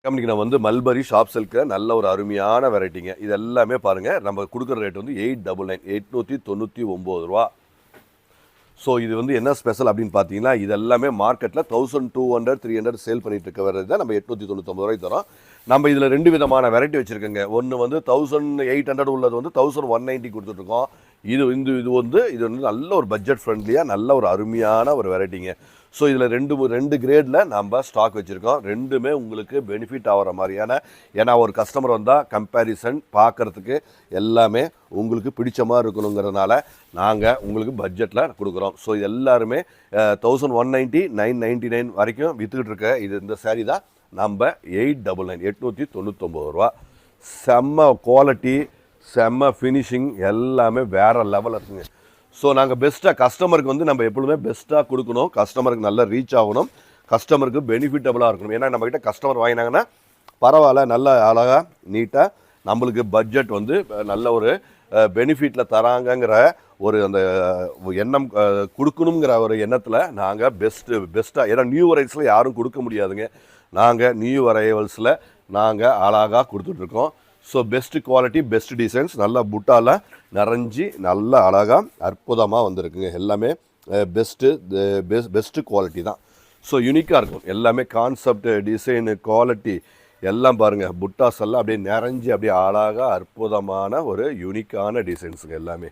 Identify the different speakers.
Speaker 1: கம்பெனிக்கு நான் வந்து மல்பரி ஷாப் சில்க்கு நல்ல ஒரு அருமையான வெரைட்டிங்க. இது எல்லாமே பாருங்கள், நம்ம கொடுக்குற ரேட் வந்து 899 899 ரூபா. ஸோ இது வந்து என்ன ஸ்பெஷல் அப்படின்னு பார்த்தீங்கன்னா, இது எல்லாமே மார்க்கெட்டில் 1200 300 சேல் பண்ணிட்டு இருக்க வரது தான் நம்ம 899 ரூபாய்க்கு தரோம். நம்ம இதில் 2 விதமான வெரைட்டி வச்சுருக்கோங்க. ஒன்று வந்து 1800 உள்ளது வந்து 1190 கொடுத்துட்ருக்கோம். இது வந்து நல்ல ஒரு பட்ஜெட் ஃப்ரெண்ட்லியாக நல்ல ஒரு அருமையான ஒரு வெரைட்டிங்க. ஸோ இதில் ரெண்டு கிரேடில் நம்ம ஸ்டாக் வச்சுருக்கோம். ரெண்டுமே உங்களுக்கு பெனிஃபிட் ஆகிற மாதிரியான, ஏன்னா ஒரு கஸ்டமர் வந்தால் கம்பேரிசன் பார்க்குறதுக்கு எல்லாமே உங்களுக்கு பிடிச்ச மாதிரி இருக்கணுங்கிறதுனால நாங்கள் உங்களுக்கு பட்ஜெட்டில் கொடுக்குறோம். ஸோ இது எல்லாருமே 1190 999 வரைக்கும் விற்றுக்கிட்டு இருக்க இந்த சாரீ தான் நம்ம 899 899 ரூபா. செம்ம குவாலிட்டி, செம்ம ஃபினிஷிங் எல்லாமே வேறு லெவலில் இருக்குங்க. ஸோ நாங்கள் பெஸ்ட்டாக கஸ்டமருக்கு வந்து நம்ம எப்பொழுதுமே பெஸ்ட்டாக கொடுக்கணும். கஸ்டமருக்கு நல்லா ரீச் ஆகணும், கஸ்டமருக்கு பெனிஃபிட்டபுளாக இருக்கணும். ஏன்னா நம்மக்கிட்ட கஸ்டமர் வாங்கினாங்கன்னா பரவாயில்ல, நல்ல அழகாக நீட்டாக நம்மளுக்கு பட்ஜெட் வந்து நல்ல ஒரு பெனிஃபிட்டில் தராங்கங்கிற ஒரு அந்த எண்ணம் கொடுக்கணுங்கிற ஒரு எண்ணத்தில் நாங்கள் பெஸ்ட்டாக, ஏன்னா நியூ அரைவல்ஸில் யாரும் கொடுக்க முடியாதுங்க. நாங்கள் நியூ அரைவல்ஸில் நாங்கள் அழகாக கொடுத்துட்ருக்கோம். So best quality, best designs, நல்லா புட்டாவில் நிறைஞ்சி நல்லா அழகாக அற்புதமாக வந்திருக்குங்க. எல்லாமே பெஸ்ட்டு குவாலிட்டி தான். ஸோ யூனிக்காக இருக்கும் எல்லாமே. கான்செப்ட், டிசைனு, குவாலிட்டி எல்லாம் பாருங்கள். புட்டாஸ் எல்லாம் அப்படியே நிறைஞ்சி அப்படியே அழகாக அற்புதமான ஒரு யூனிக்கான டிசைன்ஸுங்க எல்லாமே.